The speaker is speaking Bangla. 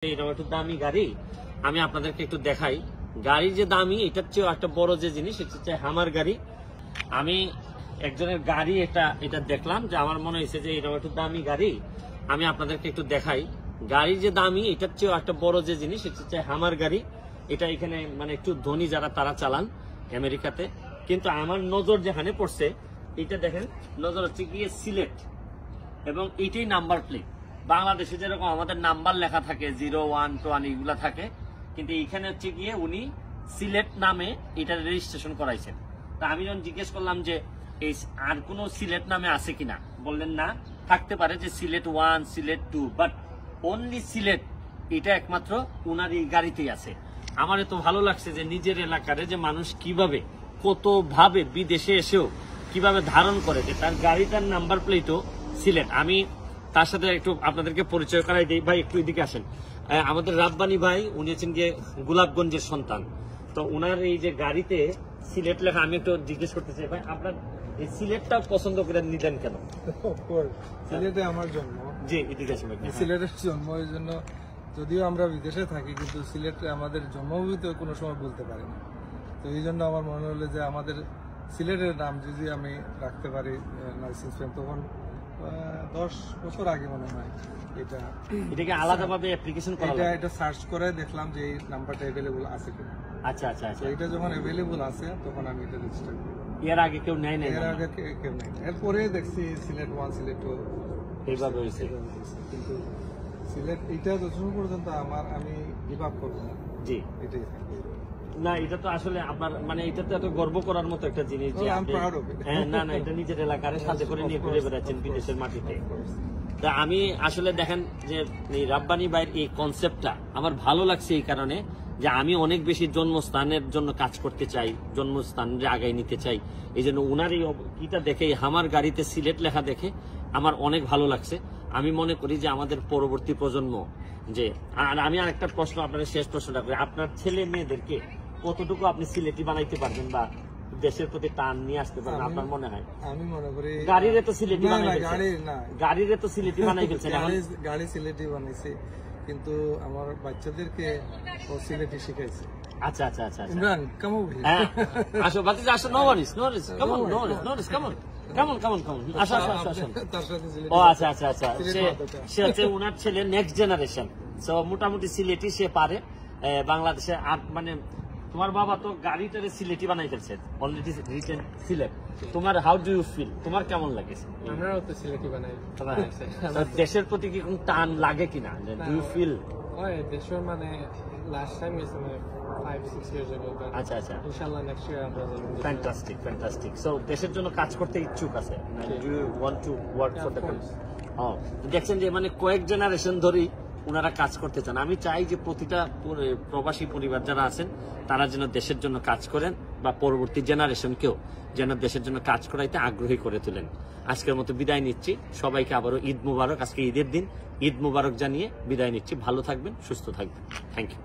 এরকম একটু দামি গাড়ি আমি আপনাদেরকে একটু দেখাই। গাড়ি যে দামি এটার চেয়ে একটা বড় যে জিনিস এটা হচ্ছে হামার গাড়ি। আমি একজনের গাড়ি এটা দেখলাম যে আমার মনে হয়েছে যে এরকম একটু দামি গাড়ি আমি আপনাদেরকে একটু দেখাই। গাড়ি যে দামি এটার চেয়ে একটা বড় যে জিনিস এটা হচ্ছে হামার গাড়ি। এটা এখানে মানে একটু ধনী যারা তারা চালান আমেরিকাতে। কিন্তু আমার নজর যেখানে পড়ছে এটা দেখেন, নজর হচ্ছে গিয়ে সিলেট এবং এইটাই নাম্বার প্লেট। বাংলাদেশে যেরকম আমাদের নাম্বার লেখা থাকে 0, 1, 2 এগুলা থাকে, কিন্তু এইখানে হচ্ছে গিয়ে উনি সিলেট নামে এটা রেজিস্ট্রেশন করাইছেন। তা আমি যখন জিজ্ঞেস করলাম যে এই আর কোনো সিলেট নামে আছে কিনা, বললেন না, থাকতে পারে যে সিলেট 1, সিলেট 2, বাট অনলি সিলেট এটা একমাত্র উনার এই গাড়িতেই আছে। আমার এত ভালো লাগছে যে নিজের এলাকারে যে মানুষ কিভাবে কত ভাবে বিদেশে এসেও কিভাবে ধারণ করে যে তার গাড়িটার নাম্বার প্লেটও সিলেট। আমি তার সাথে একটু আপনাদেরকে পরিচয় করাই দিই। ভাই একটু এদিকে আসেন। আমাদের রাব্বানি ভাই, উনি হচ্ছেন গিয়ে গোলাপগঞ্জের সন্তান। তো উনার এই যে গাড়িতে সিলেট লেখা, আমি একটু জিজ্ঞেস করতে চাই ভাই আপনার এই সিলেটটা পছন্দ করে নিলেন কেন? সিলেটে আমার জন্ম। জি, এদিকে আসেন। সিলেটের জন্ম এই জন্য, যদিও আমরা বিদেশে থাকি কিন্তু সিলেটে আমাদের জন্মভূমিতে কোনো সময় বলতে পারি না। তো এই জন্য আমার মনে হলো যে আমাদের সিলেটের নাম যদি আমি রাখতে পারি লাইসেন্স পেন, তখন 10 বছর আগে মনে হয় এটাকে আলাদাভাবে অ্যাপ্লিকেশন করা লাগে। এটা সার্চ করে দেখলাম যে এই নাম্বারটা অ্যাভেলেবল আছে কিনা। আচ্ছা আচ্ছা আচ্ছা, এটা যখন অ্যাভেলেবল আছে তখন আমি এটা রেজিস্টার করি। এর আগে কেউ নেয় না? এর আগে কেউ নেই। এরপরে দেখছি সিলেট 1, সিলেট 2 এইভাবে হয়েছে। কিন্তু সিলেট এটা যতক্ষণ পর্যন্ত আমি গিভ আপ করবো না। জি, এটাই না, এটা তো আসলে আপনার মানে এটা তো এত গর্ব করার মতো একটা জিনিস যে হ্যাঁ, না না, এটা নিজের এলাকার সাথে করে নিয়ে ঘুরে বেড়াচ্ছেন বিদেশের মাটিতে। তা আমি আসলে দেখেন যে এই রাব্বানি ভাইয়ের এই কনসেপ্টটা আমার ভালো লাগছে এই কারণে যে আমি অনেক বেশি জন্মস্থানের জন্য কাজ করতে চাই, জন্মস্থান যে আগায় নিতে চাই। এই জন্য উনার এই ইটা দেখে, আমার গাড়িতে সিলেট লেখা দেখে আমার অনেক ভালো লাগছে। আমি মনে করি যে আমাদের পরবর্তী প্রজন্ম যে, আর আমি আরেকটা প্রশ্ন আপনাদের শেষ প্রশ্নটা করি, আপনার ছেলে মেয়েদেরকে কতটুকু আপনি সিলেটি বানাইতে পারবেন বা দেশের প্রতি টান নিয়ে আসতে পারবেন আপনার মনে হয়? আমি মনে করি গাড়িরে তো সিলেটি বানাই গাড়িরে তো সিলেটি বানাই ফেলছেন। গাড়ি সিলেটি বানাইছে, কিন্তু আমার বাচ্চাদেরকে ও সিলেটি শিখাইছে। আচ্ছা আচ্ছা আচ্ছা, ইমরান কাম ওভার। আসো বাতিজা, আসো। No Warsi, no worries, come on, no worries, come on, come on, come on, come on, আসো আসো আসো। তার সাথে সিলেটি। ও আচ্ছা আচ্ছা আচ্ছা, সে হচ্ছে উনার ছেলে নেক্সট জেনারেশন। সো মোটামুটি সিলেটি সে পারে। বাংলাদেশে আর মানে তোমার বাবা তো গাড়িটারে সিলেটি বানাই ফেলছে, অলরেডি রিটেন সিলেট। তোমার হাউ ডু ইউ ফিল? তোমার কেমন লাগে? আমরাও তো সিলেটি বানাই। দেশের প্রতি কি কোন টান লাগে কিনা? Do you feel? ওই দেশের মানে লাস্ট টাইম গেছে মানে 5-6 years ago। আচ্ছা আচ্ছা, ইনশাআল্লাহ নেক্সট ইয়ার আমরা যাব। Fantastic fantastic. সো দেশের জন্য কাজ করতে ইচ্ছুক আছে? Do you want to work for the country? দেখছেন যে মানে কয়েক জেনারেশন ধরেই ওনারা কাজ করতে চান। আমি চাই যে প্রতিটা প্রবাসী পরিবার যারা আছেন তারা যেন দেশের জন্য কাজ করেন বা পরবর্তী জেনারেশনকেও যেন দেশের জন্য কাজ করাইতে আগ্রহী করে তোলেন। আজকের মতো বিদায় নিচ্ছি। সবাইকে আবারও ঈদ মুবারক। আজকে ঈদের দিন, ঈদ মুবারক জানিয়ে বিদায় নিচ্ছি। ভালো থাকবেন, সুস্থ থাকবেন। Thank you.